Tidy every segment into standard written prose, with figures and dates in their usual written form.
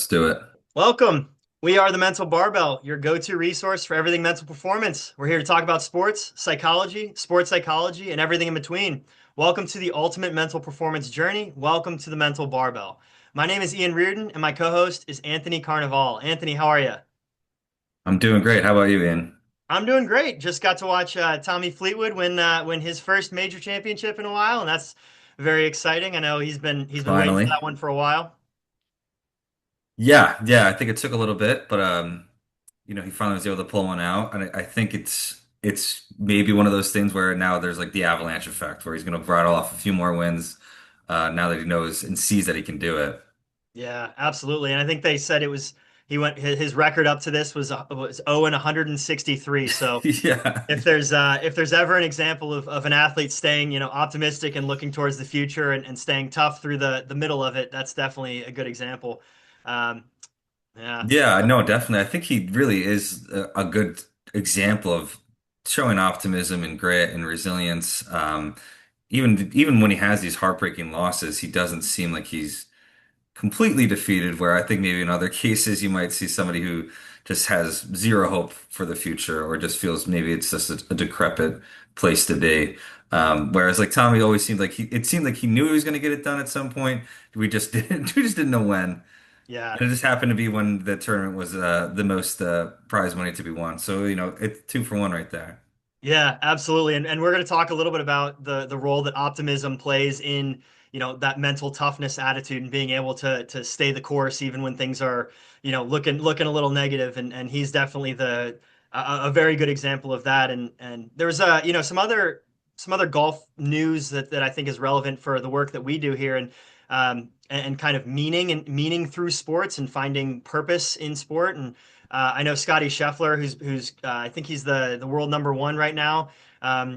do it. Welcome. We are the Mental Barbell, your go-to resource for everything mental performance. We're here to talk about sports psychology, and everything in between. Welcome to the ultimate mental performance journey. Welcome to the Mental Barbell. My name is Ian Reardon, and my co-host is Anthony Carnival. Anthony, how are you? I'm doing great. How about you, Ian? I'm doing great. Just got to watch Tommy Fleetwood win his first major championship in a while, and that's very exciting. I know he's been waiting for Finally. that one for a while. Yeah. I think it took a little bit, but he finally was able to pull one out, and I think it's maybe one of those things where now there's like the avalanche effect, where he's going to rattle off a few more wins now that he knows and sees that he can do it. Yeah, absolutely. And I think they said it was he went his record up to this was 0 and 163. So Yeah. if there's ever an example of an athlete staying, optimistic and looking towards the future and staying tough through the middle of it, that's definitely a good example. Um, yeah. Yeah, no, definitely. I think he really is a good example of showing optimism and grit and resilience. Even when he has these heartbreaking losses, he doesn't seem like he's completely defeated, where I think maybe in other cases you might see somebody who just has zero hope for the future or just feels maybe it's just a decrepit place to be. Whereas like Tommy always seemed like it seemed like he knew he was going to get it done at some point. We just didn't know when. Yeah. And it just happened to be when the tournament was the most prize money to be won. So, it's two for one right there. Yeah, absolutely. And we're going to talk a little bit about the role that optimism plays in, that mental toughness attitude and being able to stay the course even when things are, looking a little negative. And he's definitely a very good example of that. And there's some other golf news that I think is relevant for the work that we do here and kind of meaning through sports and finding purpose in sport. And I know Scotty Scheffler, who's I think he's the world number one right now.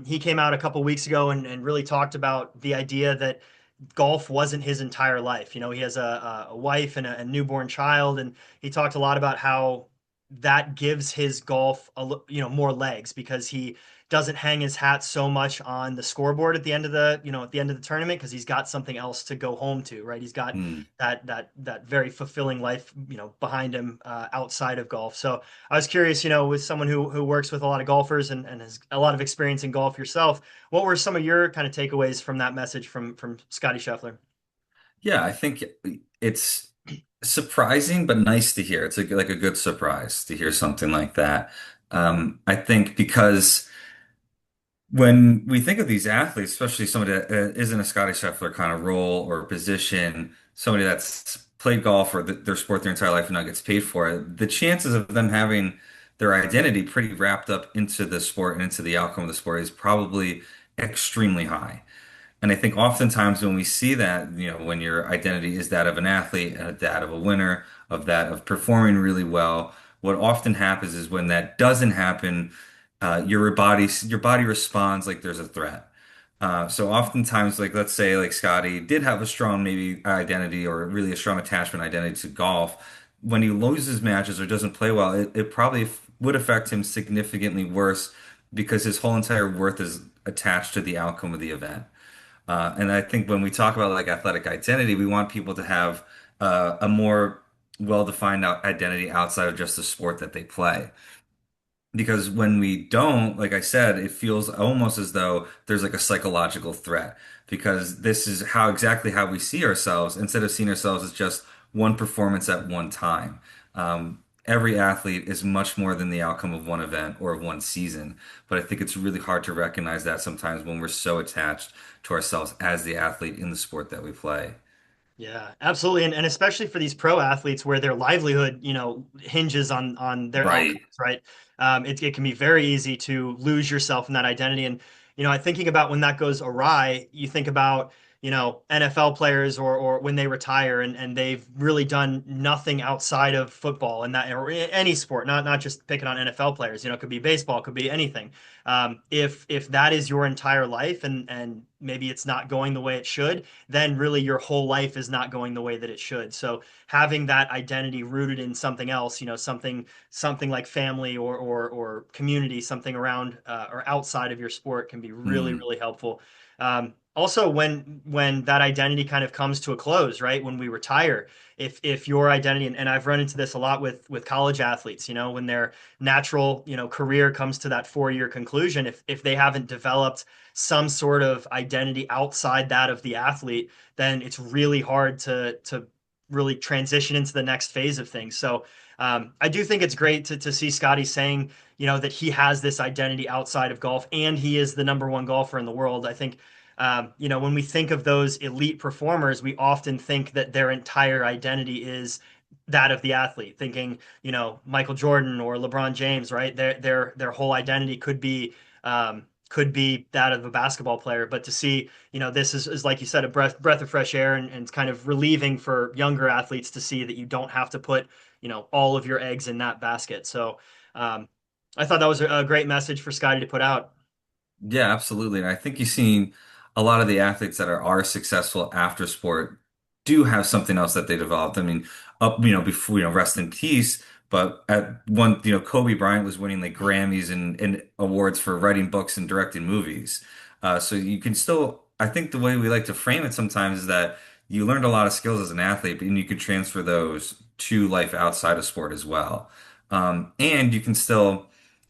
He came out a couple weeks ago and really talked about the idea that golf wasn't his entire life. He has a wife and a newborn child, and he talked a lot about how that gives his golf more legs because he doesn't hang his hat so much on the scoreboard at the end of the tournament because he's got something else to go home to, right? He's got Hmm. that very fulfilling life, behind him outside of golf. So I was curious, with someone who works with a lot of golfers and has a lot of experience in golf yourself, what were some of your kind of takeaways from that message from Scotty Scheffler? Yeah, I think it's surprising but nice to hear. It's like a good surprise to hear something like that. I think because when we think of these athletes, especially somebody that isn't a Scotty Scheffler kind of role or position, somebody that's played golf or their sport their entire life and not gets paid for it, the chances of them having their identity pretty wrapped up into the sport and into the outcome of the sport is probably extremely high. And I think oftentimes when we see that, when your identity is that of an athlete and that of a winner, of that of performing really well, what often happens is when that doesn't happen, your body responds like there's a threat. So oftentimes, like let's say like Scotty did have a strong maybe identity or really a strong attachment identity to golf. When he loses matches or doesn't play well, it probably would affect him significantly worse because his whole entire worth is attached to the outcome of the event. And I think when we talk about like athletic identity, we want people to have a more well-defined identity outside of just the sport that they play. Because when we don't, like I said, it feels almost as though there's like a psychological threat because this is exactly how we see ourselves instead of seeing ourselves as just one performance at one time. Every athlete is much more than the outcome of one event or of one season. But I think it's really hard to recognize that sometimes when we're so attached to ourselves as the athlete in the sport that we play. Yeah, absolutely. And especially for these pro athletes where their livelihood, hinges on their Right. outcomes, right? It can be very easy to lose yourself in that identity. And, thinking about when that goes awry, you think about, NFL players or when they retire and they've really done nothing outside of football and that or any sport, not just picking on NFL players, it could be baseball, it could be anything. If that is your entire life and maybe it's not going the way it should, then really your whole life is not going the way that it should. So having that identity rooted in something else, something like family or community, something around or outside of your sport can be really, Hmm. really helpful. Also, when that identity kind of comes to a close, right? When we retire, if your identity, and I've run into this a lot with college athletes, when their natural, career comes to that 4-year conclusion, if they haven't developed some sort of identity outside that of the athlete, then it's really hard to really transition into the next phase of things. So I do think it's great to see Scotty saying, that he has this identity outside of golf and he is the number one golfer in the world. I think, when we think of those elite performers, we often think that their entire identity is that of the athlete, thinking, Michael Jordan or LeBron James, right? Their whole identity could be that of a basketball player. But to see, this is like you said, a breath of fresh air, and it's kind of relieving for younger athletes to see that you don't have to put, all of your eggs in that basket. So I thought that was a great message for Scotty to put out. Yeah, absolutely. And I think you've seen a lot of the athletes that are successful after sport do have something else that they developed. I mean, before, rest in peace. But at one, Kobe Bryant was winning like Grammys and awards for writing books and directing movies. So you can still, I think the way we like to frame it sometimes is that you learned a lot of skills as an athlete, and you could transfer those to life outside of sport as well. And you can still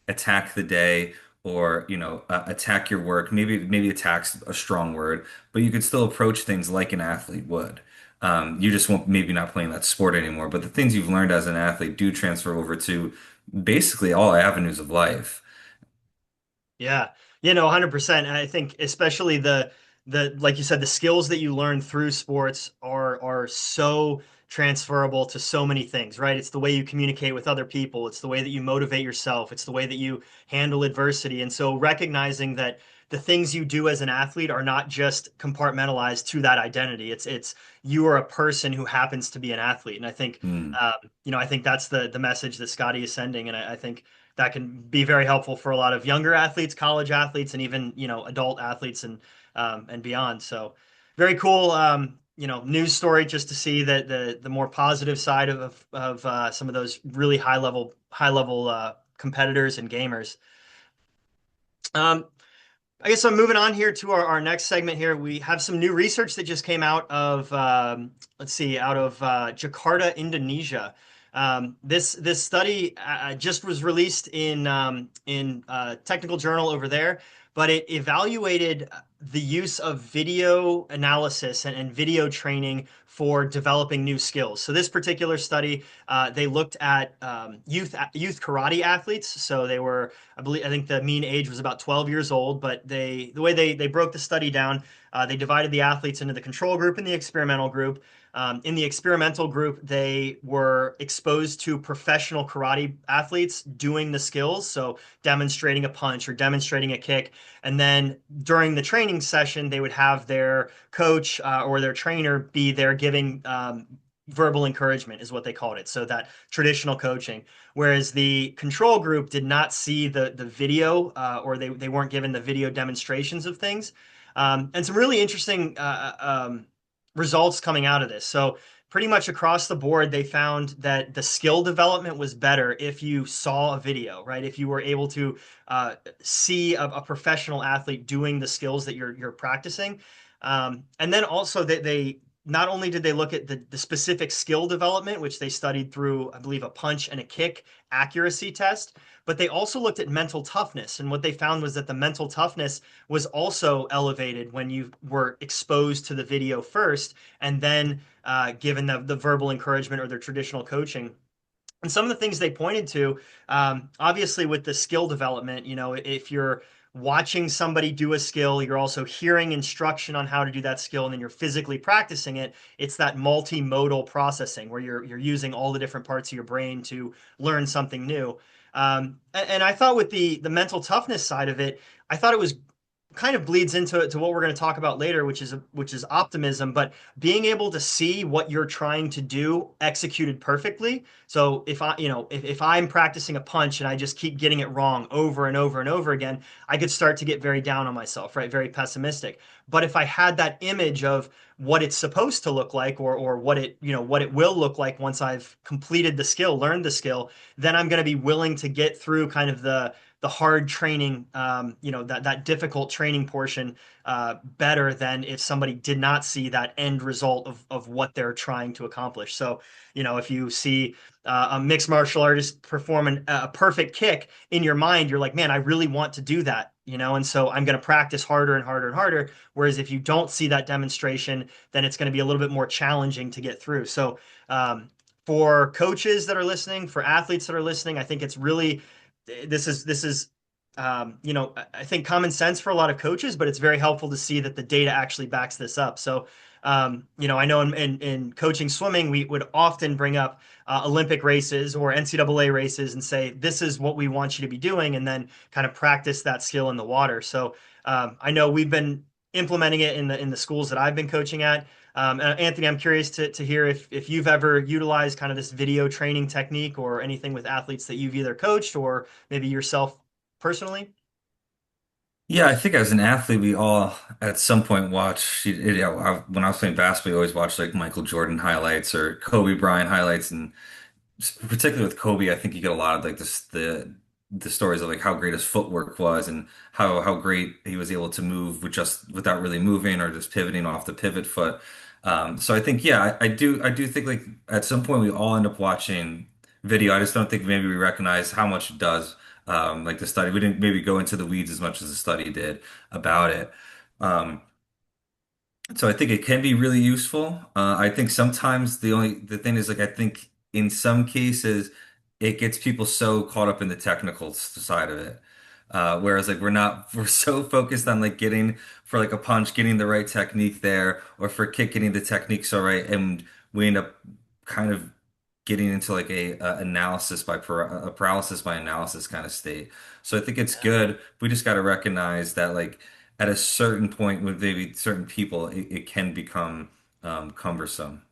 attack the day or attack your work. Maybe attack's a strong word, but you could still approach things like an athlete would. You just won't maybe not playing that sport anymore, but the things you've learned as an athlete do transfer over to basically all avenues of life. Yeah. 100%. And I think especially the like you said, the skills that you learn through sports are so transferable to so many things, right? It's the way you communicate with other people, it's the way that you motivate yourself, it's the way that you handle adversity. And so recognizing that the things you do as an athlete are not just compartmentalized to that identity. It's you are a person who happens to be an athlete. And I think Hmm. I think that's the message that Scotty is sending. And I think that can be very helpful for a lot of younger athletes, college athletes, and even adult athletes and beyond. So very cool, news story just to see that the more positive side of some of those really high level competitors and gamers. Um, I guess I'm moving on here to our next segment here. We have some new research that just came out of, let's see, out of Jakarta, Indonesia. This study just was released in technical journal over there, but it evaluated the use of video analysis and video training for developing new skills. So this particular study, they looked at youth karate athletes. So they were, I think the mean age was about 12 years old, but the way they broke the study down, they divided the athletes into the control group and the experimental group. In the experimental group, they were exposed to professional karate athletes doing the skills, so demonstrating a punch or demonstrating a kick. And then during the training session, they would have their coach or their trainer be there giving verbal encouragement, is what they called it. So that traditional coaching. Whereas the control group did not see the video or they weren't given the video demonstrations of things. And some really interesting results coming out of this. So pretty much across the board, they found that the skill development was better if you saw a video, right? If you were able to see a professional athlete doing the skills that you're practicing. And then also that they not only did they look at the specific skill development, which they studied through, I believe, a punch and a kick accuracy test, but they also looked at mental toughness. And what they found was that the mental toughness was also elevated when you were exposed to the video first and then given the verbal encouragement or their traditional coaching. And some of the things they pointed to, obviously with the skill development, if you're watching somebody do a skill, you're also hearing instruction on how to do that skill, and then you're physically practicing it. It's that multimodal processing where you're using all the different parts of your brain to learn something new. And I thought with the mental toughness side of it, I thought it was kind of bleeds into what we're going to talk about later, which is optimism, but being able to see what you're trying to do executed perfectly. So if I'm practicing a punch and I just keep getting it wrong over and over and over again, I could start to get very down on myself, right? Very pessimistic. But if I had that image of what it's supposed to look like, or what it will look like once I've completed the skill, learned the skill, then I'm going to be willing to get through kind of the hard training, that difficult training portion better than if somebody did not see that end result of what they're trying to accomplish. So, if you see a mixed martial artist perform a perfect kick in your mind, you're like, man, I really want to do that, and so I'm going to practice harder and harder and harder. Whereas if you don't see that demonstration, then it's going to be a little bit more challenging to get through. So, for coaches that are listening, for athletes that are listening, I think it's really this is I think common sense for a lot of coaches, but it's very helpful to see that the data actually backs this up. So, I know in coaching swimming, we would often bring up Olympic races or NCAA races and say, this is what we want you to be doing, and then kind of practice that skill in the water. So, I know we've been implementing it in the schools that I've been coaching at. Anthony, I'm curious to hear if you've ever utilized kind of this video training technique or anything with athletes that you've either coached or maybe yourself personally. Yeah, I think as an athlete, we all at some point watch. When I was playing basketball, we always watched like Michael Jordan highlights or Kobe Bryant highlights, and particularly with Kobe, I think you get a lot of like the stories of like how great his footwork was and how great he was able to move without really moving or just pivoting off the pivot foot. So I think yeah, I do think like at some point we all end up watching video. I just don't think maybe we recognize how much it does. Like the study, we didn't maybe go into the weeds as much as the study did about it. Um, so I think it can be really useful. I think sometimes the thing is like I think in some cases it gets people so caught up in the technical side of it. Whereas like we're so focused on like getting for like a punch, getting the right technique there, or for a kick, getting the technique so right, and we end up kind of getting into like a paralysis by analysis kind of state. So I think it's good. We just got to recognize that like at a certain point with maybe certain people, it can become cumbersome.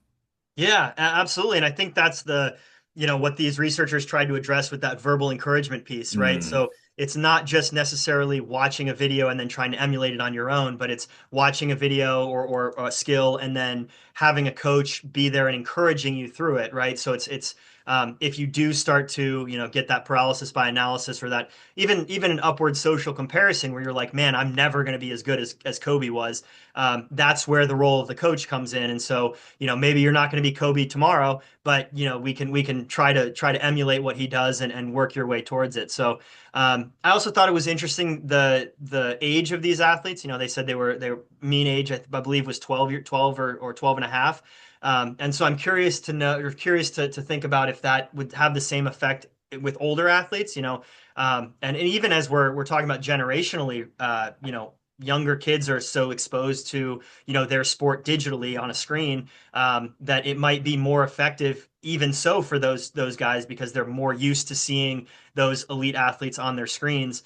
Yeah, absolutely. And I think that's what these researchers tried to address with that verbal encouragement piece, right? Mm. So it's not just necessarily watching a video and then trying to emulate it on your own, but it's watching a video or a skill and then having a coach be there and encouraging you through it, right? So it's if you do start to, get that paralysis by analysis or that even an upward social comparison where you're like, man, I'm never going to be as good as Kobe was. That's where the role of the coach comes in. And so, maybe you're not going to be Kobe tomorrow, but we can try to emulate what he does and work your way towards it. So I also thought it was interesting the age of these athletes. They said their mean age I believe was 12 or 12 and a half. And so I'm curious to know, or curious to think about if that would have the same effect with older athletes. And even as we're talking about generationally, younger kids are so exposed to their sport digitally on a screen, that it might be more effective even so for those guys because they're more used to seeing those elite athletes on their screens.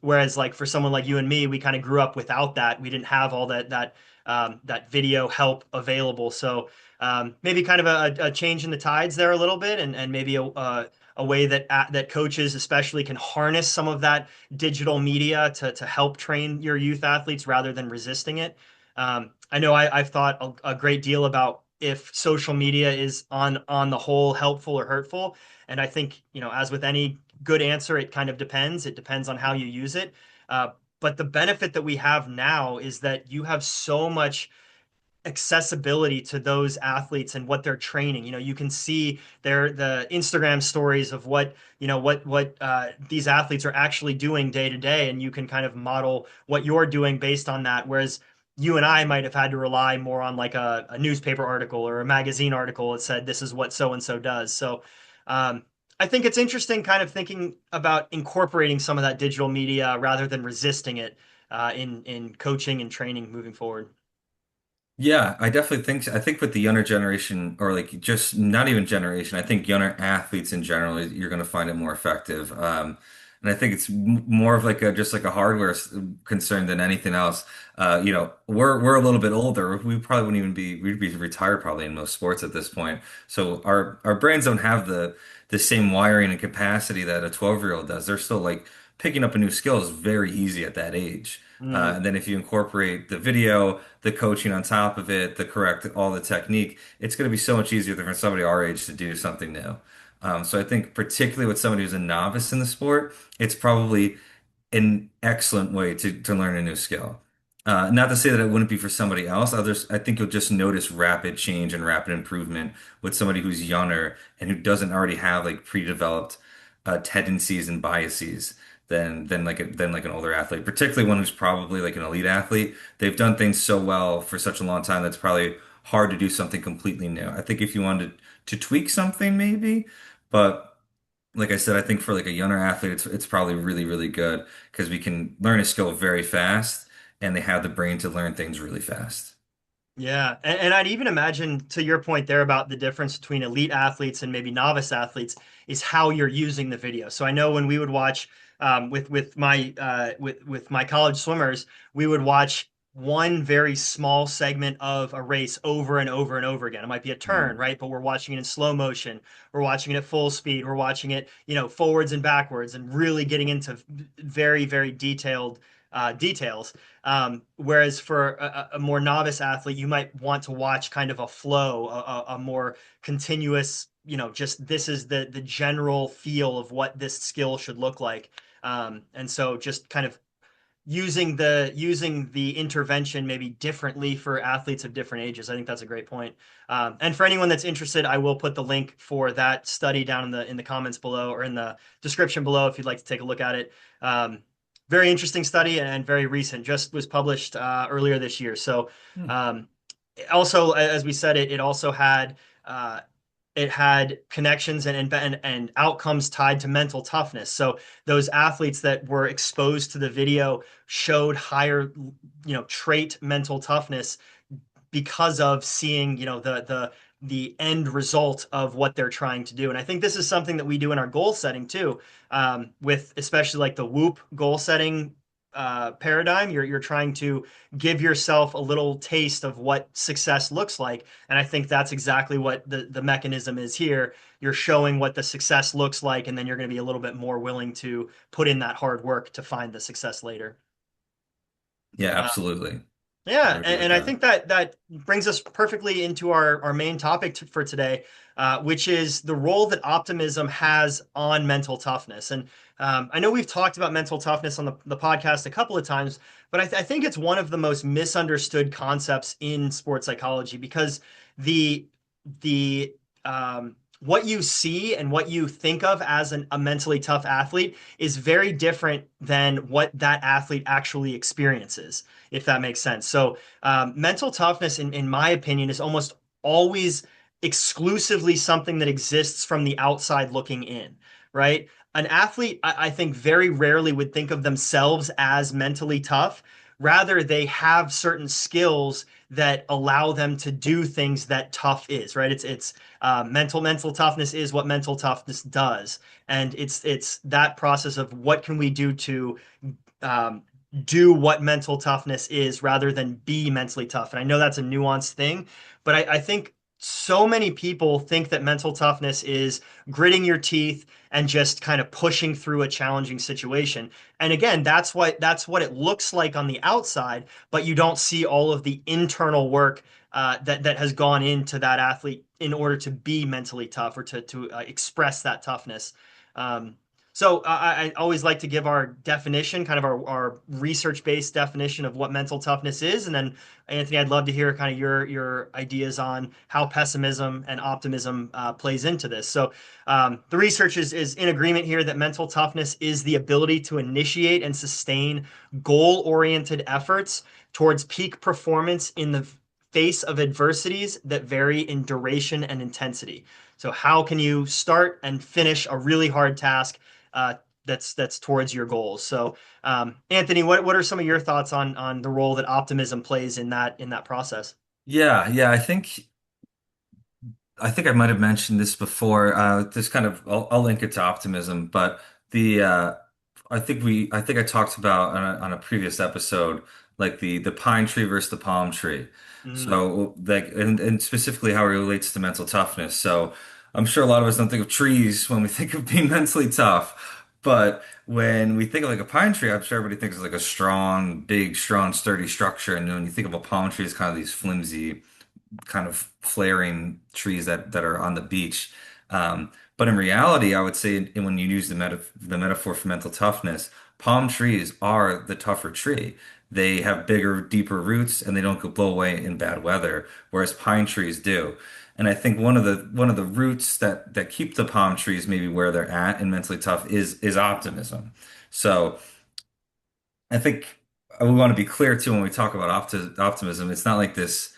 Whereas like for someone like you and me, we kind of grew up without that. We didn't have all that video help available. So maybe kind of a change in the tides there a little bit, and maybe a way that coaches especially can harness some of that digital media to help train your youth athletes rather than resisting it. I know I've thought a great deal about if social media is on the whole helpful or hurtful, and I think as with any good answer, it kind of depends. It depends on how you use it. But the benefit that we have now is that you have so much accessibility to those athletes and what they're training. You can see the Instagram stories of what these athletes are actually doing day to day, and you can kind of model what you're doing based on that. Whereas you and I might have had to rely more on like a newspaper article or a magazine article that said this is what so and so does. So I think it's interesting kind of thinking about incorporating some of that digital media rather than resisting it in coaching and training moving forward. Yeah, I definitely think so. I think with the younger generation, or like just not even generation, I think younger athletes in general, you're going to find it more effective. And I think it's more of like just like a hardware concern than anything else. We're a little bit older. We probably wouldn't even we'd be retired probably in most sports at this point. So our brains don't have the same wiring and capacity that a 12-year-old does. They're still like picking up a new skill is very easy at that age. Mm. And then if you incorporate the video, the coaching on top of it, all the technique, it's going to be so much easier for somebody our age to do something new. So I think particularly with somebody who's a novice in the sport, it's probably an excellent way to learn a new skill. Not to say that it wouldn't be for somebody else. Others, I think you'll just notice rapid change and rapid improvement with somebody who's younger and who doesn't already have like pre-developed tendencies and biases than like an older athlete, particularly one who's probably like an elite athlete. They've done things so well for such a long time that's probably hard to do something completely new. I think if you wanted to tweak something, maybe, but like I said, I think for like a younger athlete, it's probably really, really good because we can learn a skill very fast and they have the brain to learn things really fast. Yeah, and I'd even imagine to your point there about the difference between elite athletes and maybe novice athletes is how you're using the video. So I know when we would watch with my college swimmers, we would watch one very small segment of a race over and over and over again. It might be a turn, Mm. right? But we're watching it in slow motion. We're watching it at full speed. We're watching it, forwards and backwards, and really getting into very, very detailed details. Whereas for a more novice athlete, you might want to watch kind of a flow, a more continuous, just this is the general feel of what this skill should look like. And so just kind of using the intervention maybe differently for athletes of different ages. I think that's a great point. And for anyone that's interested, I will put the link for that study down in the comments below or in the description below if you'd like to take a look at it. Very interesting study and very recent. Just was published earlier this year. So Hmm. um, also, as we said, it also had uh, it had connections and outcomes tied to mental toughness. So those athletes that were exposed to the video showed higher, trait mental toughness because of seeing, the end result of what they're trying to do. And I think this is something that we do in our goal setting too, with especially like the Whoop goal setting paradigm. You're trying to give yourself a little taste of what success looks like, and I think that's exactly what the mechanism is here. You're showing what the success looks like, and then you're going to be a little bit more willing to put in that hard work to find the success later. Yeah, Uh, absolutely. I Yeah, would agree and, with and I that. think that brings us perfectly into our main topic for today, which is the role that optimism has on mental toughness. And I know we've talked about mental toughness on the podcast a couple of times, but I think it's one of the most misunderstood concepts in sports psychology because the the what you see and what you think of as a mentally tough athlete is very different than what that athlete actually experiences, if that makes sense. So, mental toughness, in my opinion, is almost always exclusively something that exists from the outside looking in, right? An athlete, I think, very rarely would think of themselves as mentally tough. Rather, they have certain skills that allow them to do things that tough is, right? It's mental toughness is what mental toughness does, and it's that process of what can we do to um, do what mental toughness is rather than be mentally tough. And I know that's a nuanced thing, but I think so many people think that mental toughness is gritting your teeth and just kind of pushing through a challenging situation. And again, that's what it looks like on the outside, but you don't see all of the internal work that has gone into that athlete in order to be mentally tough or to express that toughness. Um, so I always like to give our definition, kind of our research-based definition of what mental toughness is, and then Anthony, I'd love to hear kind of your ideas on how pessimism and optimism plays into this. So the research is in agreement here that mental toughness is the ability to initiate and sustain goal-oriented efforts towards peak performance in the face of adversities that vary in duration and intensity. So how can you start and finish a really hard task? uh, that's towards your goals. So, Anthony, what are some of your thoughts on the role that optimism plays in that process? Yeah, I think I might have mentioned this before. This kind of I'll link it to optimism, but the I think I talked about on a previous episode like the pine tree versus the palm tree. Mm, So like and specifically how it relates to mental toughness. So I'm sure a lot of us don't think of trees when we think of being mentally tough, but when we think of like a pine tree, I'm sure everybody thinks of like a strong, big, strong, sturdy structure. And when you think of a palm tree, it's kind of these flimsy kind of flaring trees that are on the beach. But in reality, I would say when you use the metaphor for mental toughness, palm trees are the tougher tree. They have bigger, deeper roots, and they don't go blow away in bad weather, whereas pine trees do. And I think one of the roots that keep the palm trees maybe where they're at and mentally tough is optimism. So I think we want to be clear too when we talk about optimism. It's not like this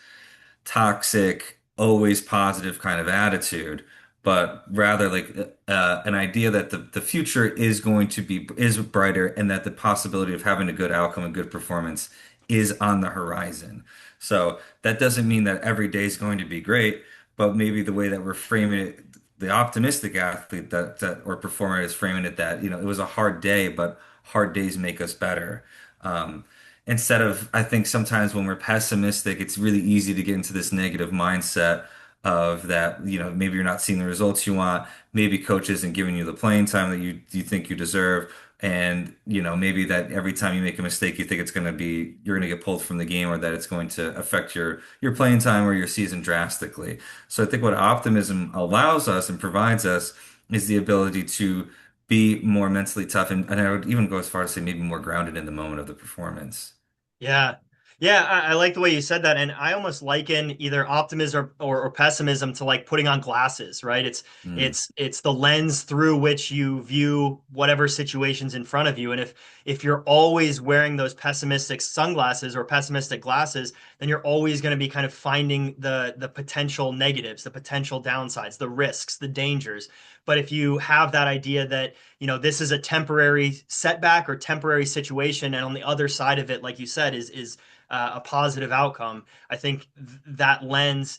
toxic, always positive kind of attitude, but rather like an idea that the future is brighter and that the possibility of having a good outcome and good performance is on the horizon. So that doesn't mean that every day is going to be great, but maybe the way that we're framing it, the optimistic athlete that or performer is framing it that, it was a hard day, but hard days make us better. Um, Instead of, I think sometimes when we're pessimistic, it's really easy to get into this negative mindset of that, maybe you're not seeing the results you want, maybe coach isn't giving you the playing time that you think you deserve, and maybe that every time you make a mistake, you think you're going to get pulled from the game or that it's going to affect your playing time or your season drastically. So I think what optimism allows us and provides us is the ability to be more mentally tough and I would even go as far as say maybe more grounded in the moment of the performance. Yeah. Yeah, I like the way you said that. And I almost liken either optimism or pessimism to like putting on glasses, right? It's Mm. it's it's the lens through which you view whatever situation's in front of you. And if you're always wearing those pessimistic sunglasses or pessimistic glasses, then you're always going to be kind of finding the potential negatives, the potential downsides, the risks, the dangers. But if you have that idea that this is a temporary setback or temporary situation, and on the other side of it, like you said, is a positive outcome. I think that lens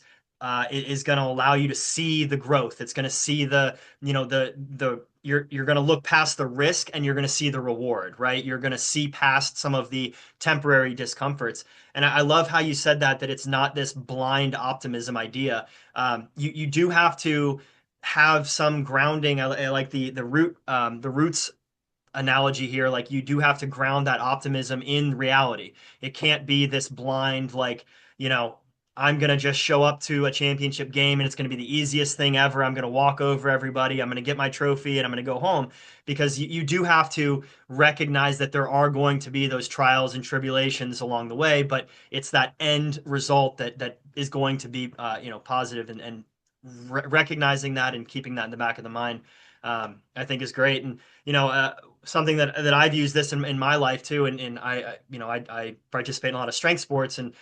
is going to allow you to see the growth. It's going to see the you're going to look past the risk and you're going to see the reward, right? You're going to see past some of the temporary discomforts. And I love how you said that it's not this blind optimism idea. You do have to have some grounding. I like the roots analogy here. Like you do have to ground that optimism in reality. It can't be this blind, like, you know, I'm going to just show up to a championship game and it's going to be the easiest thing ever. I'm going to walk over everybody. I'm going to get my trophy and I'm going to go home because you do have to recognize that there are going to be those trials and tribulations along the way, but it's that end result that is going to be, positive and recognizing that and keeping that in the back of the mind, I think is great. And, something that I've used this in my life too. And I participate in a lot of strength sports and,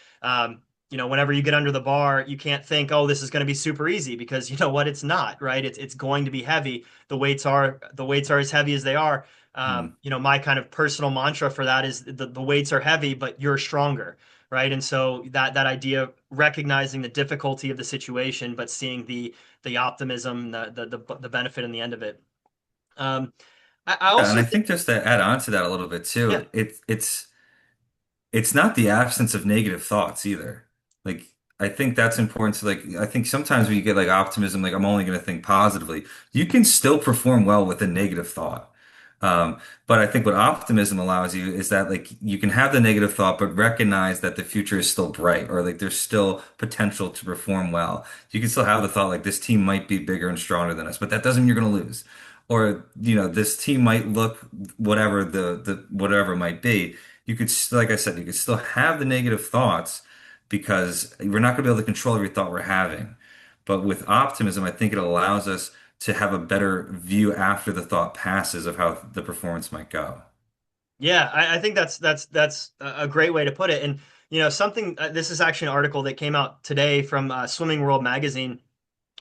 whenever you get under the bar, you can't think, oh, this is going to be super easy because you know what? It's not, right? It's going to be heavy. The weights are as heavy as they are. Mm. My kind of personal mantra for that is the weights are heavy, but you're stronger, right? And so that idea of recognizing the difficulty of the situation, but seeing the optimism, the benefit in the end of it. Um, I Yeah, and also I think, think just to add on to that a little bit yeah, too, it's not the absence of negative thoughts either. Like I think that's important to like I think sometimes when you get like optimism, like I'm only going to think positively, you can still perform well with a negative thought. But I think what optimism allows you is that like you can have the negative thought, but recognize that the future is still bright or like there's still potential to perform well. You can still have the thought like this team might be bigger and stronger than us, but that doesn't mean you're going to lose. Or, this team might look whatever the whatever it might be. Like I said, you could still have the negative thoughts because we're not going to be able to control every thought we're having. But with optimism, I think it allows us to have a better view after the thought passes of how the performance might go. yeah, I think that's a great way to put it. And something this is actually an article that came out today from Swimming World magazine.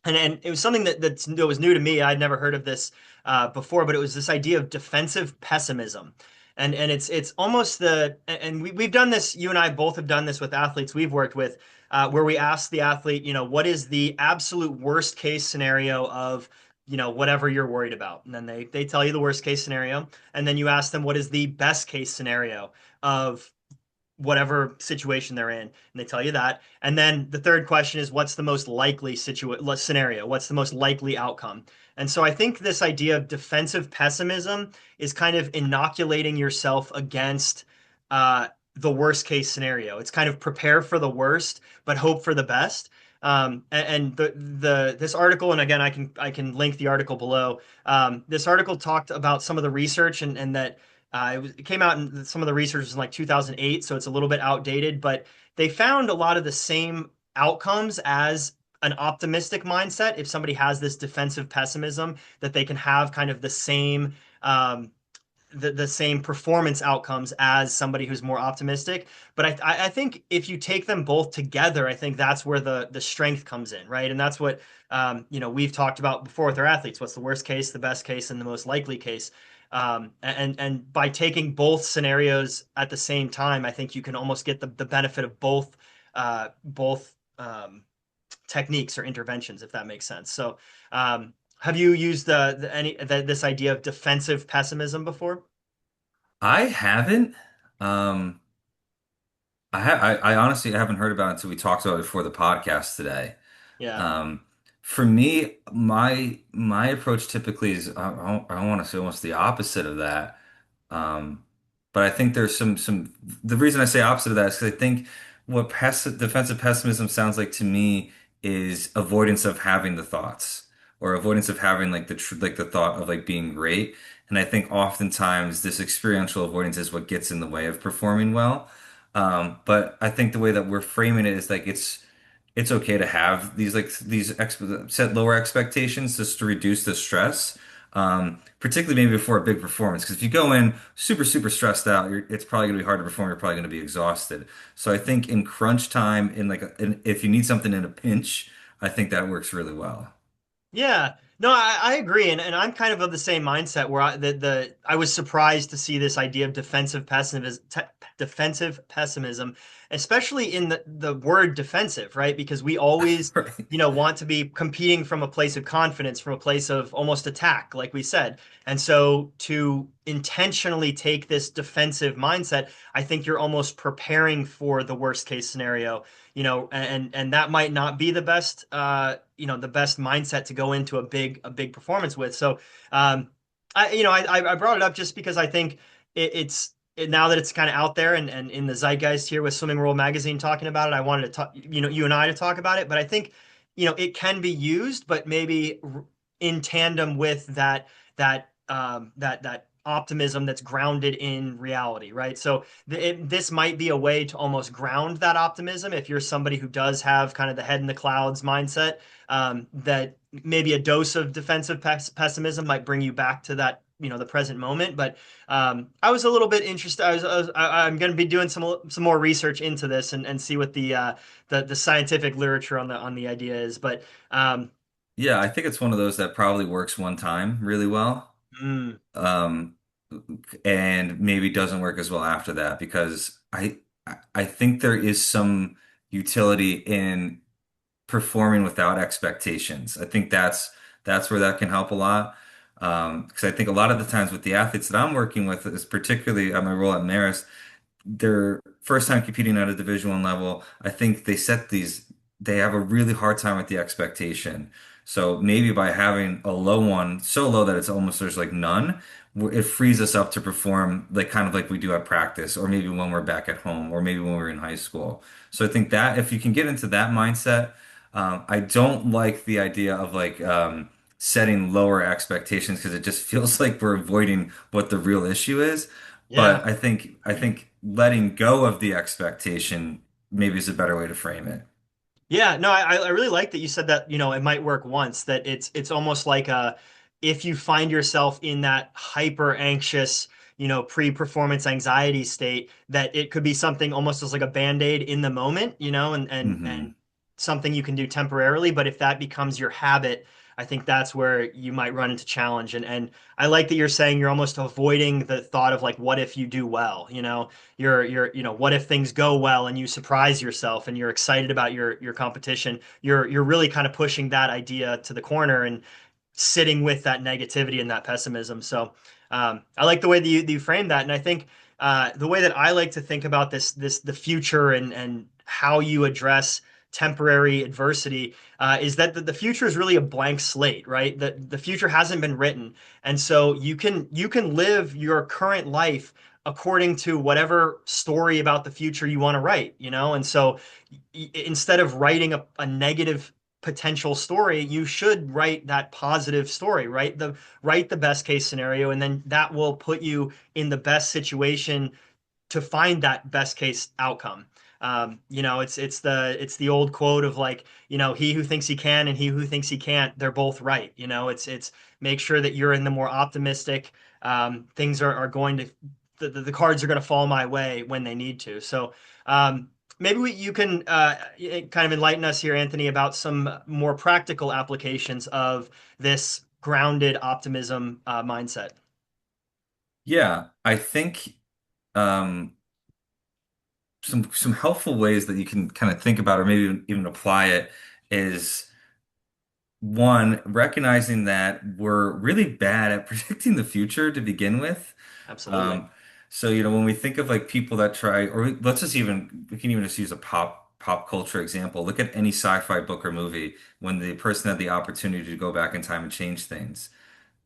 And it was something that was new to me. I'd never heard of this before, but it was this idea of defensive pessimism. And it's almost and we've done this, you and I both have done this with athletes we've worked with, where we ask the athlete, what is the absolute worst case scenario of, whatever you're worried about. And then they tell you the worst case scenario. And then you ask them what is the best case scenario of whatever situation they're in, and they tell you that. And then the third question is, what's the most likely scenario? What's the most likely outcome? And so I think this idea of defensive pessimism is kind of inoculating yourself against uh, the worst case scenario. It's kind of prepare for the worst, but hope for the best. And the this article, and again, I can link the article below. This article talked about some of the research, and that it came out in some of the research was in like 2008, so it's a little bit outdated, but they found a lot of the same outcomes as an optimistic mindset. If somebody has this defensive pessimism, that they can have kind of um, the same performance outcomes as somebody who's more optimistic. But I think if you take them both together, I think that's where the strength comes in, right? And that's what we've talked about before with our athletes. What's the worst case, the best case, and the most likely case? And by taking both scenarios at the same time, I think you can almost get the benefit of both techniques or interventions, if that makes sense. So, have you used this idea of defensive pessimism before? I haven't. Um, I honestly haven't heard about it until we talked about it before the podcast today. Yeah. Um, for me, my approach typically is I want to say almost the opposite of that. Um, but I think there's some the reason I say opposite of that is because I think what defensive pessimism sounds like to me is avoidance of having the thoughts or avoidance of having like like the thought of like being great. And I think oftentimes this experiential avoidance is what gets in the way of performing well. But I think the way that we're framing it is like it's okay to have set lower expectations just to reduce the stress. Particularly maybe before a big performance, because if you go in super stressed out, it's probably going to be hard to perform. You're probably going to be exhausted. So I think in crunch time, if you need something in a pinch, I think that works really well. Yeah, no, I agree, and I'm kind of the same mindset where I was surprised to see this idea of defensive pessimism, especially in the word defensive, right? Because we always, Right. want to be competing from a place of confidence, from a place of almost attack, like we said. And so to intentionally take this defensive mindset, I think you're almost preparing for the worst case scenario, and that might not be the best mindset to go into a big performance with. So, I brought it up just because I think now that it's kind of out there and in the zeitgeist here with Swimming World Magazine talking about it, I wanted to talk, you and I to talk about it. But I think, it can be used, but maybe in tandem with that optimism that's grounded in reality, right? So this might be a way to almost ground that optimism if you're somebody who does have kind of the head in the clouds mindset. That maybe a dose of defensive pessimism might bring you back to that, the present moment. But I was a little bit interested. I'm going to be doing some more research into this and see what the scientific literature on the idea is. But um, Yeah, I think it's one of those that probably works one time really well. mm, Um, and maybe doesn't work as well after that because I think there is some utility in performing without expectations. I think that's where that can help a lot. Because I think a lot of the times with the athletes that I'm working with, is particularly at my role at Marist, their first time competing at a Division 1 level, I think they have a really hard time with the expectation. So maybe by having a low one, so low that it's almost there's like none, it frees us up to perform like kind of like we do at practice, or maybe when we're back at home, or maybe when we're in high school. So I think that if you can get into that mindset, I don't like the idea of setting lower expectations because it just feels like we're avoiding what the real issue is. yeah. But I think letting go of the expectation maybe is a better way to frame it. Yeah, no, I really like that you said that, it might work once, that it's almost like if you find yourself in that hyper anxious, pre-performance anxiety state, that it could be something almost as like a band-aid in the moment, and Hmm. something you can do temporarily. But if that becomes your habit, I think that's where you might run into challenge. And I like that you're saying you're almost avoiding the thought of like, what if you do well, what if things go well and you surprise yourself and you're excited about your competition. You're really kind of pushing that idea to the corner and sitting with that negativity and that pessimism. So I like the way that you frame that, and I think the way that I like to think about the future and how you address temporary adversity is that the future is really a blank slate, right? The future hasn't been written, and so you can live your current life according to whatever story about the future you want to write, you know? And so instead of writing a negative potential story, you should write that positive story, right? Write the best case scenario, and then that will put you in the best situation to find that best case outcome. It's the old quote of like, he who thinks he can and he who thinks he can't, they're both right. It's make sure that you're in the more optimistic. Things are going to the cards are going to fall my way when they need to. So maybe you can kind of enlighten us here, Anthony, about some more practical applications of this grounded optimism mindset. Yeah, I think um, some helpful ways that you can kind of think about or maybe even apply it is one, recognizing that we're really bad at predicting the future to begin with. Absolutely. Um, so, when we think of like people that try, or let's just even, we can even just use a pop culture example. Look at any sci-fi book or movie when the person had the opportunity to go back in time and change things,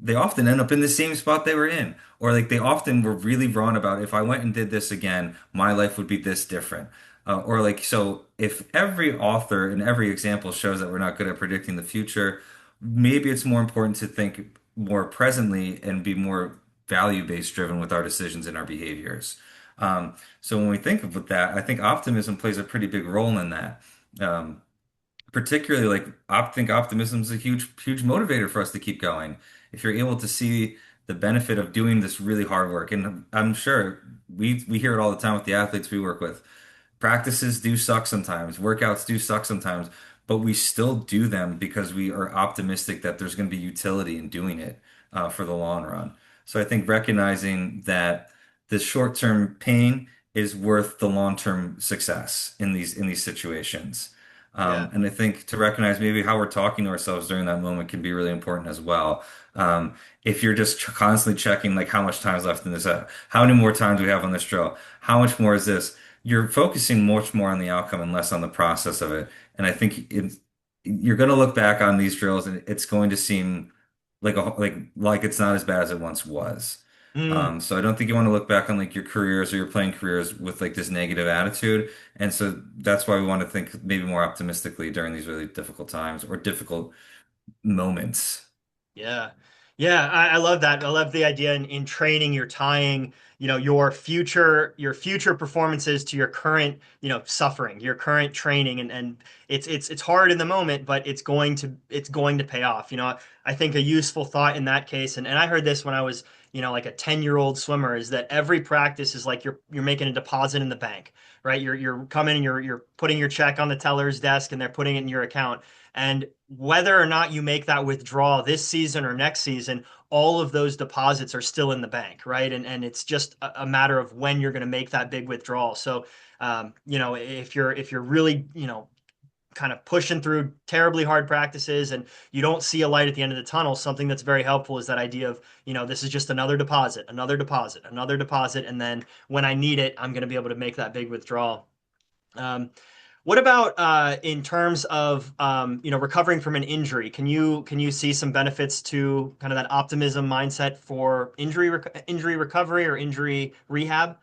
they often end up in the same spot they were in. Or like they often were really wrong about if I went and did this again, my life would be this different. Or like, so if every author and every example shows that we're not good at predicting the future, maybe it's more important to think more presently and be more value-based driven with our decisions and our behaviors. So when we think of that, I think optimism plays a pretty big role in that. Um, Particularly like think optimism is a huge motivator for us to keep going. If you're able to see the benefit of doing this really hard work, and I'm sure we hear it all the time with the athletes we work with. Practices do suck sometimes, workouts do suck sometimes, but we still do them because we are optimistic that there's going to be utility in doing it for the long run. So I think recognizing that the short-term pain is worth the long-term success in these situations. Yeah. And I think to recognize maybe how we're talking to ourselves during that moment can be really important as well. If you're just constantly checking like how much time is left in this, how many more times do we have on this drill? How much more is this? You're focusing much more on the outcome and less on the process of it. And I think you're going to look back on these drills and it's going to seem like it's not as bad as it once was. Mm. So I don't think you want to look back on like your careers or your playing careers with like this negative attitude. And so that's why we want to think maybe more optimistically during these really difficult times or difficult moments. Yeah. Yeah, I love that. I love the idea in training, you're tying, your future performances to your current, suffering, your current training. And it's hard in the moment, but it's going to pay off. I think a useful thought in that case, and I heard this when I was, like a 10-year-old swimmer, is that every practice is like you're making a deposit in the bank, right? You're coming and you're putting your check on the teller's desk and they're putting it in your account. And whether or not you make that withdrawal this season or next season, all of those deposits are still in the bank, right? And it's just a matter of when you're going to make that big withdrawal. So, if you're really, kind of pushing through terribly hard practices and you don't see a light at the end of the tunnel, something that's very helpful is that idea of, this is just another deposit, another deposit, another deposit, and then when I need it, I'm going to be able to make that big withdrawal. Um, what about in terms of recovering from an injury? Can you see some benefits to kind of that optimism mindset for injury recovery or injury rehab?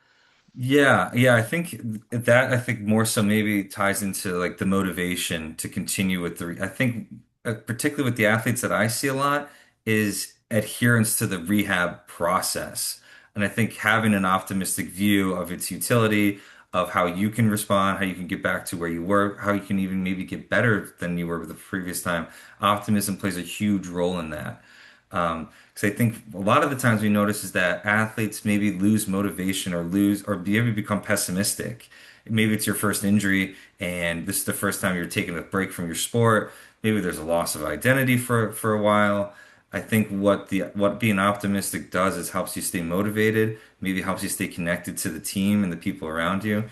Yeah, I think more so maybe ties into like the motivation to continue with I think particularly with the athletes that I see a lot is adherence to the rehab process. And I think having an optimistic view of its utility, of how you can respond, how you can get back to where you were, how you can even maybe get better than you were the previous time. Optimism plays a huge role in that. Because I think a lot of the times we notice is that athletes maybe lose motivation or maybe become pessimistic. Maybe it's your first injury and this is the first time you're taking a break from your sport. Maybe there's a loss of identity for a while. I think what being optimistic does is helps you stay motivated, maybe helps you stay connected to the team and the people around you,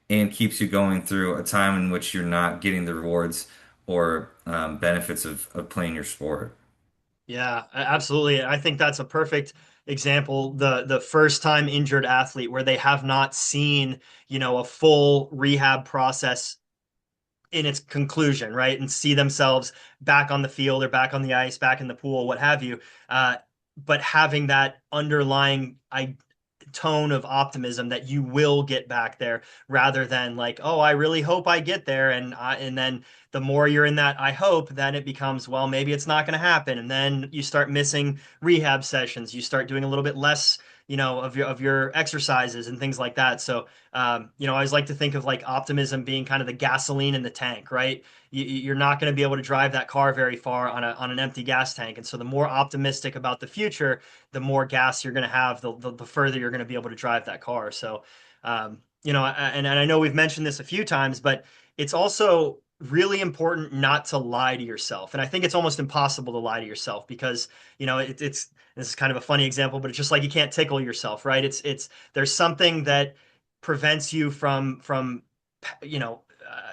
and keeps you going through a time in which you're not getting the rewards or benefits of playing your sport. Yeah, absolutely. I think that's a perfect example. The first time injured athlete where they have not seen, a full rehab process in its conclusion, right? And see themselves back on the field or back on the ice, back in the pool, what have you. But having that underlying tone of optimism that you will get back there, rather than like, oh, I really hope I get there, and then the more you're in that I hope, then it becomes, well, maybe it's not going to happen, and then you start missing rehab sessions, you start doing a little bit less, of your exercises and things like that. So I always like to think of like optimism being kind of the gasoline in the tank, right? You're not going to be able to drive that car very far on an empty gas tank. And so the more optimistic about the future, the more gas you're going to have, the further you're going to be able to drive that car. So, and I know we've mentioned this a few times, but it's also really important not to lie to yourself. And I think it's almost impossible to lie to yourself because, it's this is kind of a funny example, but it's just like you can't tickle yourself, right? There's something that prevents you from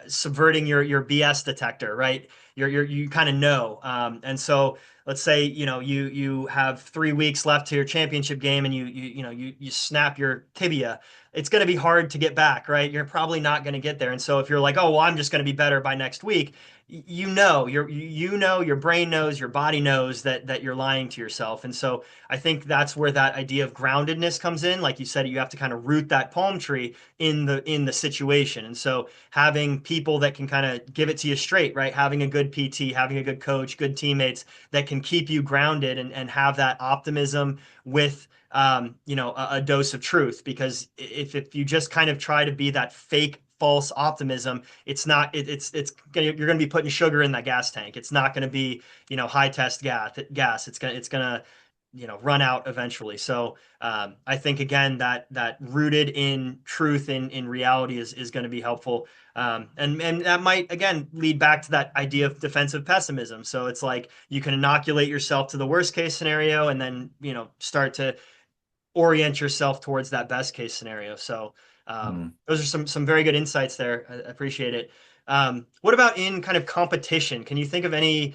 subverting your BS detector, right? You kind of know. And so let's say, you have 3 weeks left to your championship game and you snap your tibia. It's going to be hard to get back, right? You're probably not going to get there. And so if you're like, oh, well, I'm just going to be better by next week, your brain knows, your body knows that you're lying to yourself. And so I think that's where that idea of groundedness comes in. Like you said, you have to kind of root that palm tree in the situation. And so having people that can kind of give it to you straight, right? Having a good PT, having a good coach, good teammates that can keep you grounded and have that optimism with a dose of truth. Because if you just kind of try to be that fake false optimism, it's not you're going to be putting sugar in that gas tank. It's not going to be, high test gas. It's going to run out eventually. So I think again that rooted in truth in reality is going to be helpful. And that might again lead back to that idea of defensive pessimism. So it's like you can inoculate yourself to the worst case scenario and then start to orient yourself towards that best case scenario. So Mm. those are some very good insights there. I appreciate it. What about in kind of competition? Can you think of any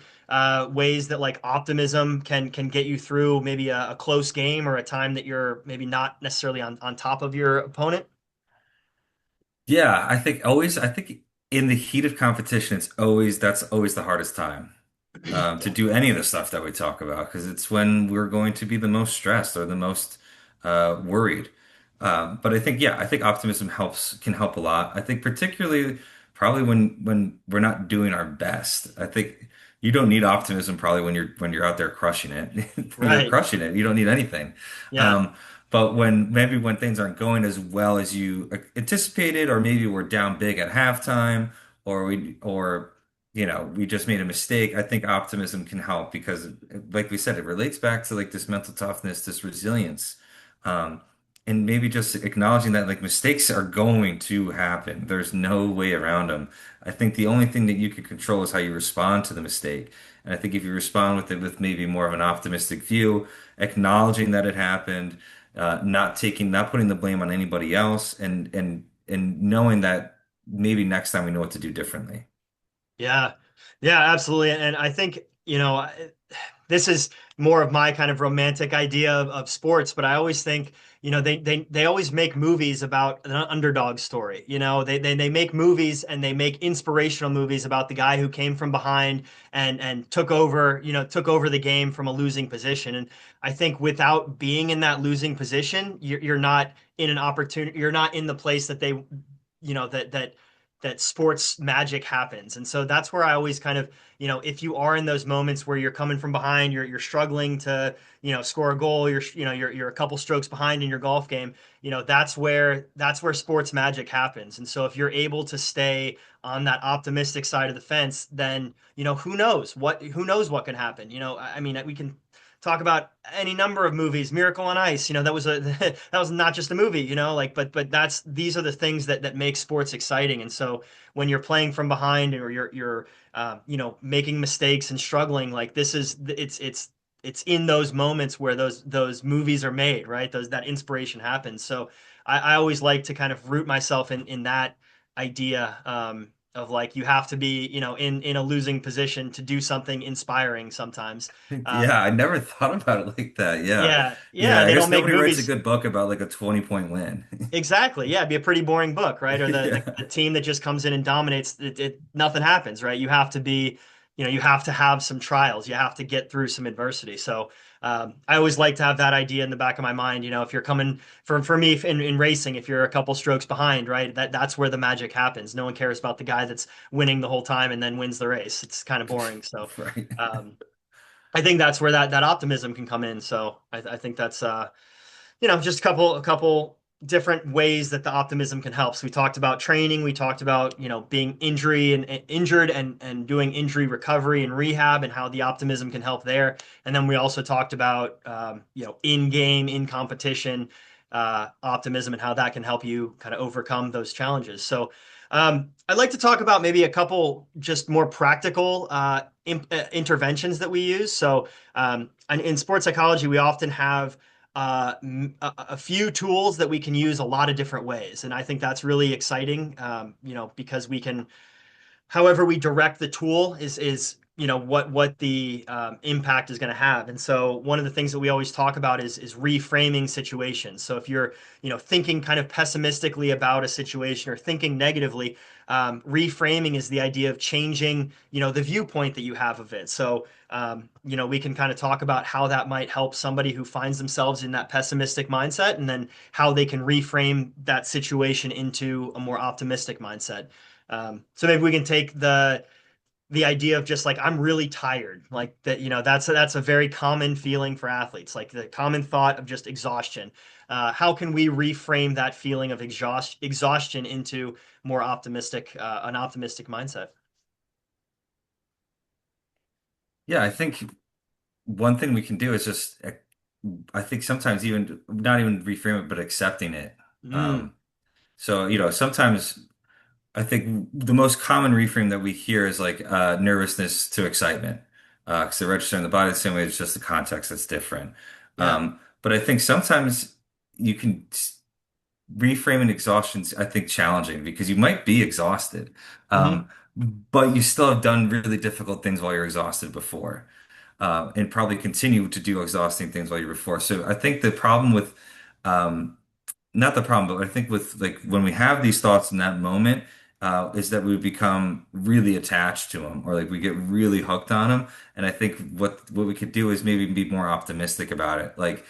ways that like optimism can get you through maybe a close game or a time that you're maybe not necessarily on top of your opponent? Yeah, I think in the heat of competition, that's always the hardest time to Yeah, do any of the stuff that we talk about because it's when we're going to be the most stressed or the most worried. But I think optimism can help a lot. I think particularly probably when we're not doing our best. I think you don't need optimism probably when you're out there crushing it. When you're right. crushing it, you don't need anything. Yeah. Um, but when things aren't going as well as you anticipated, or maybe we're down big at halftime, or we just made a mistake. I think optimism can help because, like we said, it relates back to like this mental toughness, this resilience, um, and maybe just acknowledging that like mistakes are going to happen. There's no way around them. I think the only thing that you can control is how you respond to the mistake. And I think if you respond with it with maybe more of an optimistic view, acknowledging that it happened, not putting the blame on anybody else, and knowing that maybe next time we know what to do differently. Yeah. Yeah, absolutely. And I think, this is more of my kind of romantic idea of sports, but I always think, they always make movies about an underdog story. They make movies and they make inspirational movies about the guy who came from behind and took over the game from a losing position. And I think without being in that losing position, you're not in an opportunity, you're not in the place that they, that sports magic happens. And so that's where I always kind of, if you are in those moments where you're coming from behind, you're struggling to, score a goal, you're a couple strokes behind in your golf game, that's where sports magic happens. And so if you're able to stay on that optimistic side of the fence, then, who knows what can happen. I mean, we can talk about any number of movies. Miracle on Ice, that was a that was not just a movie, like, but these are the things that make sports exciting. And so when you're playing from behind or you're making mistakes and struggling, like it's in those moments where those movies are made, right? That inspiration happens. So I always like to kind of root myself in that idea, of like you have to be, in a losing position to do something inspiring sometimes. Yeah, Um, I never thought about it like that. Yeah. yeah, yeah, Yeah, I they guess don't make nobody writes a movies. good book about like a 20-point win. Exactly. Yeah, it'd be a pretty boring book, right? Or the Yeah. team that just comes in and dominates, nothing happens, right? You have to be, you have to have some trials. You have to get through some adversity. So I always like to have that idea in the back of my mind. If you're coming for me in racing, if you're a couple strokes behind, right, that's where the magic happens. No one cares about the guy that's winning the whole time and then wins the race. It's kind of boring. So Right. um, I think that's where that optimism can come in. So I think that's just a couple different ways that the optimism can help. So we talked about training, we talked about, being injured and doing injury recovery and rehab and how the optimism can help there. And then we also talked about in game, in competition, optimism and how that can help you kind of overcome those challenges. So I'd like to talk about maybe a couple just more practical interventions that we use. So in sports psychology, we often have a few tools that we can use a lot of different ways. And I think that's really exciting, because we can, however we direct the tool is what the impact is going to have. And so one of the things that we always talk about is reframing situations. So if you're thinking kind of pessimistically about a situation or thinking negatively, reframing is the idea of changing the viewpoint that you have of it. So we can kind of talk about how that might help somebody who finds themselves in that pessimistic mindset, and then how they can reframe that situation into a more optimistic mindset. So maybe we can take the idea of just like I'm really tired, like that. That's a very common feeling for athletes, like the common thought of just exhaustion. How can we reframe that feeling of exhaustion into more optimistic, an optimistic mindset? Yeah, I think one thing we can do is just, I think sometimes even not even reframe it, but accepting it. Mm, Um, so, sometimes I think the most common reframe that we hear is like nervousness to excitement, because they register in the body the same way. It's just the context that's different. yeah. But I think sometimes you can reframing exhaustion's, I think, challenging because you might be exhausted, Hmm. um, but you still have done really difficult things while you're exhausted before, and probably continue to do exhausting things while you're before. So I think the problem with, um, not the problem, but I think with like when we have these thoughts in that moment, is that we become really attached to them, or like we get really hooked on them. And I think what we could do is maybe be more optimistic about it. Like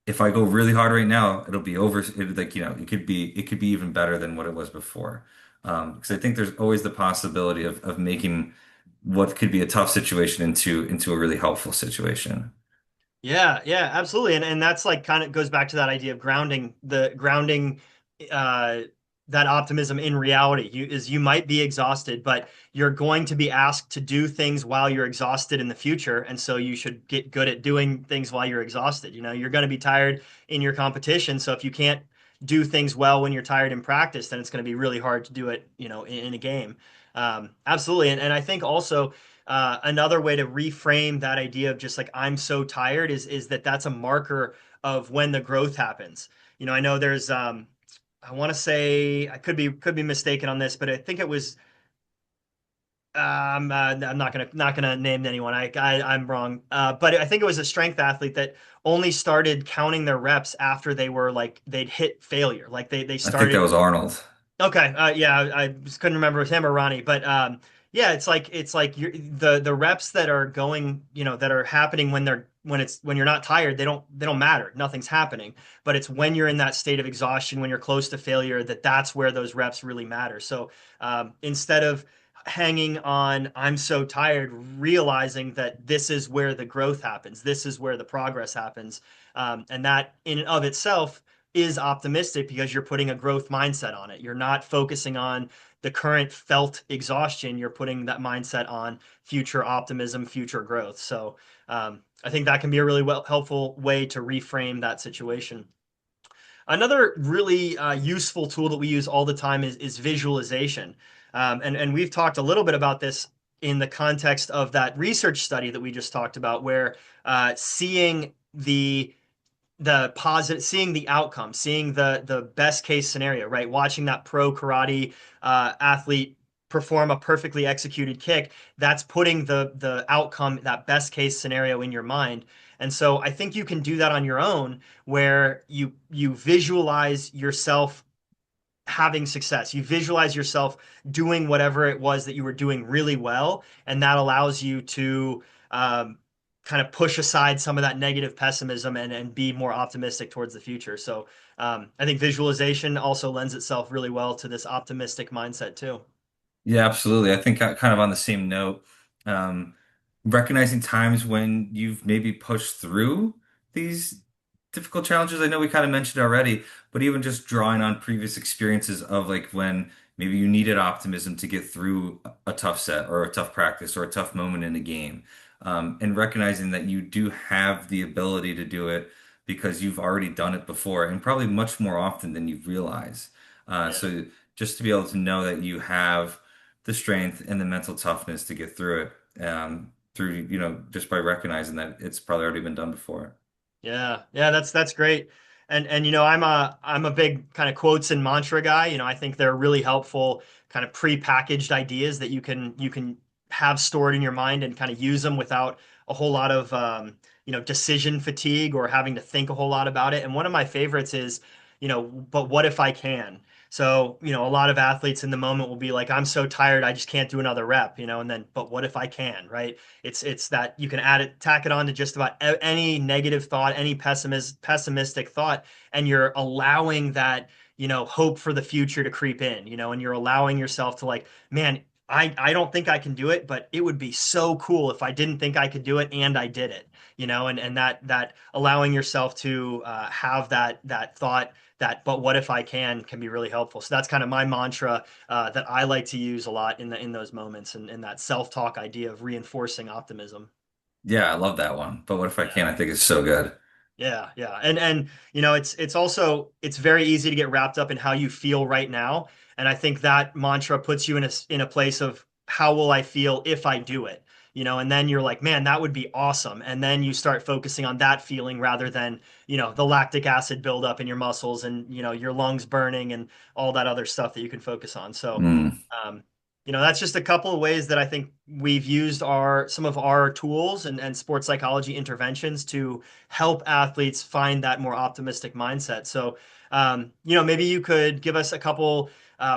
if I go really hard right now, it'll be over. Like, it could be even better than what it was before. Because I think there's always the possibility of making what could be a tough situation into a really helpful situation. Yeah, yeah, absolutely. And that's like kind of goes back to that idea of grounding uh that optimism in reality. You might be exhausted, but you're going to be asked to do things while you're exhausted in the future. And so you should get good at doing things while you're exhausted. You're going to be tired in your competition. So if you can't do things well when you're tired in practice, then it's going to be really hard to do it, in a game. Absolutely. And I think also another way to reframe that idea of just like I'm so tired is that's a marker of when the growth happens. I know there's I want to say I could be mistaken on this, but I think it was I'm not gonna name anyone. I'm wrong. But I think it was a strength athlete that only started counting their reps after they were like they'd hit failure. Like they I think that started. was Arnold. Okay, yeah, I just couldn't remember if it was him or Ronnie, but yeah, it's like the reps that are going, that are happening when you're not tired, they don't matter, nothing's happening, but it's when you're in that state of exhaustion, when you're close to failure, that's where those reps really matter. So instead of hanging on, I'm so tired, realizing that this is where the growth happens, this is where the progress happens, and that in and of itself is optimistic because you're putting a growth mindset on it. You're not focusing on the current felt exhaustion. You're putting that mindset on future optimism, future growth. So I think that can be a really helpful way to reframe that situation. Another really useful tool that we use all the time is visualization. And we've talked a little bit about this in the context of that research study that we just talked about, where seeing seeing the outcome, seeing the best case scenario, right? Watching that pro karate athlete perform a perfectly executed kick, that's putting the outcome, that best case scenario in your mind. And so I think you can do that on your own, where you visualize yourself having success. You visualize yourself doing whatever it was that you were doing really well, and that allows you to kind of push aside some of that negative pessimism and be more optimistic towards the future. So I think visualization also lends itself really well to this optimistic mindset too. Yeah, absolutely. I think kind of on the same note, um, recognizing times when you've maybe pushed through these difficult challenges. I know we kind of mentioned already, but even just drawing on previous experiences of like when maybe you needed optimism to get through a tough set or a tough practice or a tough moment in a game, and recognizing that you do have the ability to do it because you've already done it before and probably much more often than you realize. Yeah. So just to be able to know that you have the strength and the mental toughness to get through it, through, just by recognizing that it's probably already been done before. Yeah, yeah, that's great. And I'm a big kind of quotes and mantra guy. I think they're really helpful kind of pre-packaged ideas that you can have stored in your mind and kind of use them without a whole lot of decision fatigue or having to think a whole lot about it. And one of my favorites is, but what if I can? So, a lot of athletes in the moment will be like, I'm so tired, I just can't do another rep, and then, but what if I can, right? It's that you can tack it on to just about any negative thought, any pessimistic thought, and you're allowing that, hope for the future to creep in, and you're allowing yourself to like, man, I don't think I can do it, but it would be so cool if I didn't think I could do it and I did it, and that allowing yourself to have that thought that, but what if I can be really helpful. So that's kind of my mantra that I like to use a lot in those moments and that self-talk idea of reinforcing optimism. Yeah, I love that one. But what if I Yeah. can? I think it's so good. Yeah, yeah. And it's also it's very easy to get wrapped up in how you feel right now. And I think that mantra puts you in a place of how will I feel if I do it? And then you're like, man, that would be awesome. And then you start focusing on that feeling rather than, the lactic acid buildup in your muscles and, your lungs burning and all that other stuff that you can focus on. So, Mm. um, that's just a couple of ways that I think we've used some of our tools and sports psychology interventions to help athletes find that more optimistic mindset. So, maybe you could give us a couple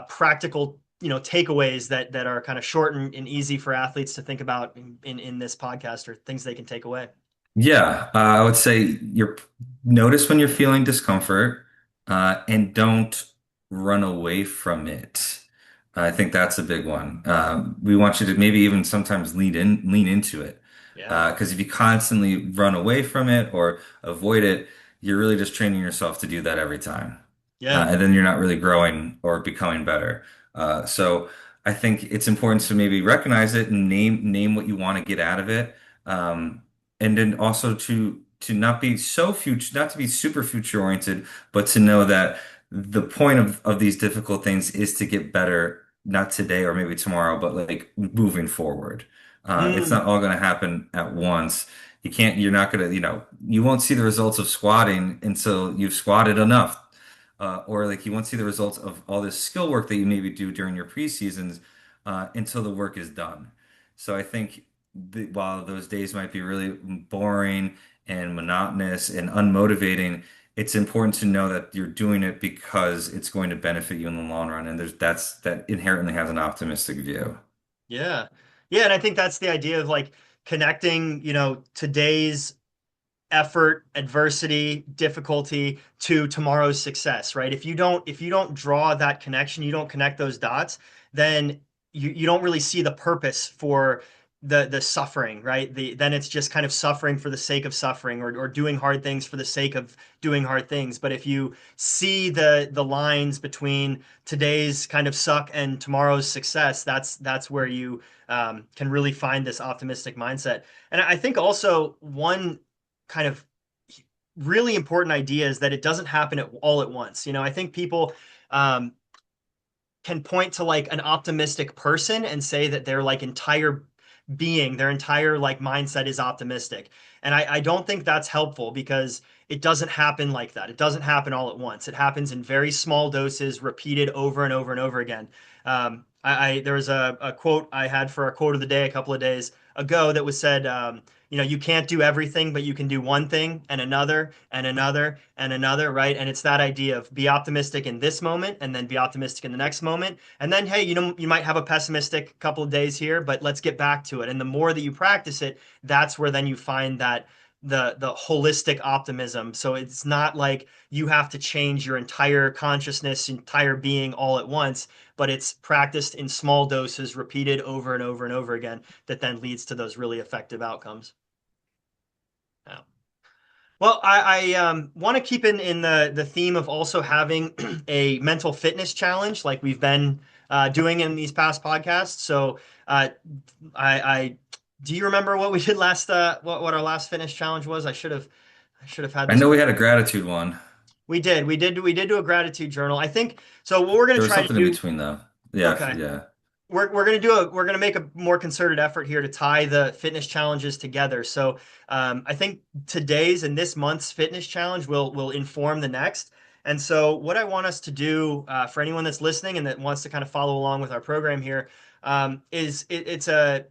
practical, takeaways that are kind of short and easy for athletes to think about in this podcast or things they can take away. Yeah, I would say notice when you're feeling discomfort, and don't run away from it. I think that's a big one. We want you to maybe even sometimes lean into it. Yeah. Because if you constantly run away from it or avoid it, you're really just training yourself to do that every time. Yeah. And then you're not really growing or becoming better. So I think it's important to maybe recognize it and name what you want to get out of it. And then also to not be so future, not to be super future oriented, but to know that the point of these difficult things is to get better, not today or maybe tomorrow, but like moving forward. It's Mm, not all going to happen at once. You're not going to, you won't see the results of squatting until you've squatted enough. Or like you won't see the results of all this skill work that you maybe do during your preseasons, until the work is done. So I think while those days might be really boring and monotonous and unmotivating, it's important to know that you're doing it because it's going to benefit you in the long run. And that inherently has an optimistic view. yeah. Yeah. And I think that's the idea of like connecting, today's effort, adversity, difficulty to tomorrow's success, right? If you don't draw that connection, you don't connect those dots, then you don't really see the purpose for the suffering, right? Then it's just kind of suffering for the sake of suffering or doing hard things for the sake of doing hard things. But if you see the lines between today's kind of suck and tomorrow's success, that's where you can really find this optimistic mindset. And I think also one kind of really important idea is that it doesn't happen all at once. I think people um, can point to like an optimistic person and say that their like entire being, their entire like mindset is optimistic. And I don't think that's helpful because it doesn't happen like that. It doesn't happen all at once. It happens in very small doses, repeated over and over and over again. There was a quote I had for a quote of the day a couple of days ago that was said, you can't do everything, but you can do one thing and another and another and another, right? And it's that idea of be optimistic in this moment and then be optimistic in the next moment. And then, hey, you might have a pessimistic couple of days here, but let's get back to it. And the more that you practice it, that's where then you find that the holistic optimism. So it's not like you have to change your entire consciousness, entire being all at once, but it's practiced in small doses, repeated over and over and over again, that then leads to those really effective outcomes. Yeah. Well, I want to keep in the theme of also having a mental fitness challenge like we've been doing in these past podcasts. So, uh, I do you remember what we did last what our last fitness challenge was? I should have had I this know we prepared. had a gratitude one. We did do a gratitude journal. I think so. What we're going There to was try to something in do. between though. Yeah, Okay. yeah. We're gonna make a more concerted effort here to tie the fitness challenges together. So I think today's and this month's fitness challenge will inform the next. And so what I want us to do for anyone that's listening and that wants to kind of follow along with our program here is it's a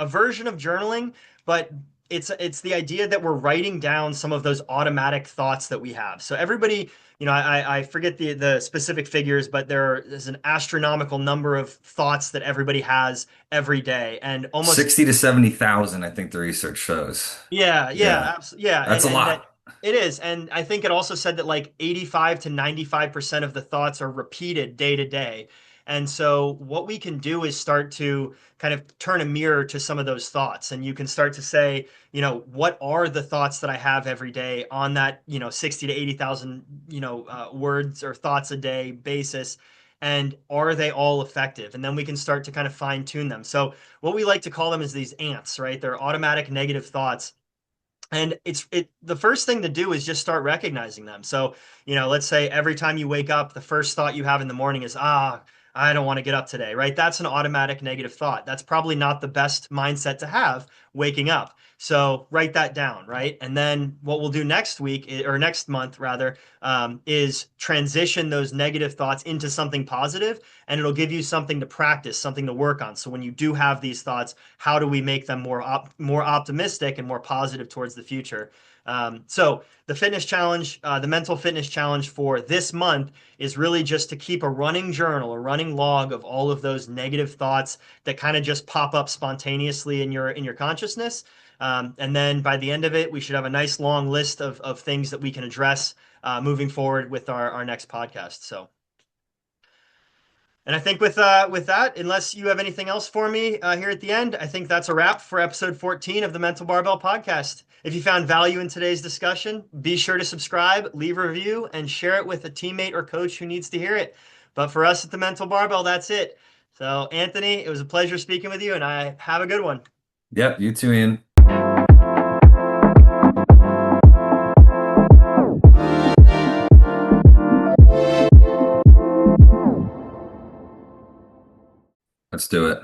version of journaling, but it's the idea that we're writing down some of those automatic thoughts that we have. So everybody, I forget the specific figures, but is an astronomical number of thoughts that everybody has every day, and almost 60 to 70,000, I think the research shows. yeah, yeah, Yeah. yeah, That's a and that lot. it is, and I think it also said that like 85 to 95% of the thoughts are repeated day to day. And so what we can do is start to kind of turn a mirror to some of those thoughts, and you can start to say, what are the thoughts that I have every day on that, 60 to 80,000, words or thoughts a day basis, and are they all effective? And then we can start to kind of fine tune them. So what we like to call them is these ants, right? They're automatic negative thoughts, and the first thing to do is just start recognizing them. So, let's say every time you wake up, the first thought you have in the morning is, I don't want to get up today, right? That's an automatic negative thought. That's probably not the best mindset to have waking up. So write that down, right? And then what we'll do next week or next month rather, is transition those negative thoughts into something positive, and it'll give you something to practice, something to work on. So when you do have these thoughts, how do we make them more optimistic and more positive towards the future? So the fitness challenge, the mental fitness challenge for this month is really just to keep a running journal, a running log of all of those negative thoughts that kind of just pop up spontaneously in your consciousness. And then by the end of it, we should have a nice long list of things that we can address moving forward with our next podcast. So. And I think with that, unless you have anything else for me here at the end, I think that's a wrap for episode 14 of the Mental Barbell podcast. If you found value in today's discussion, be sure to subscribe, leave a review, and share it with a teammate or coach who needs to hear it. But for us at the Mental Barbell, that's it. So, Anthony, it was a pleasure speaking with you, and I have a good one. Yep, you too, Ian. Let's do it.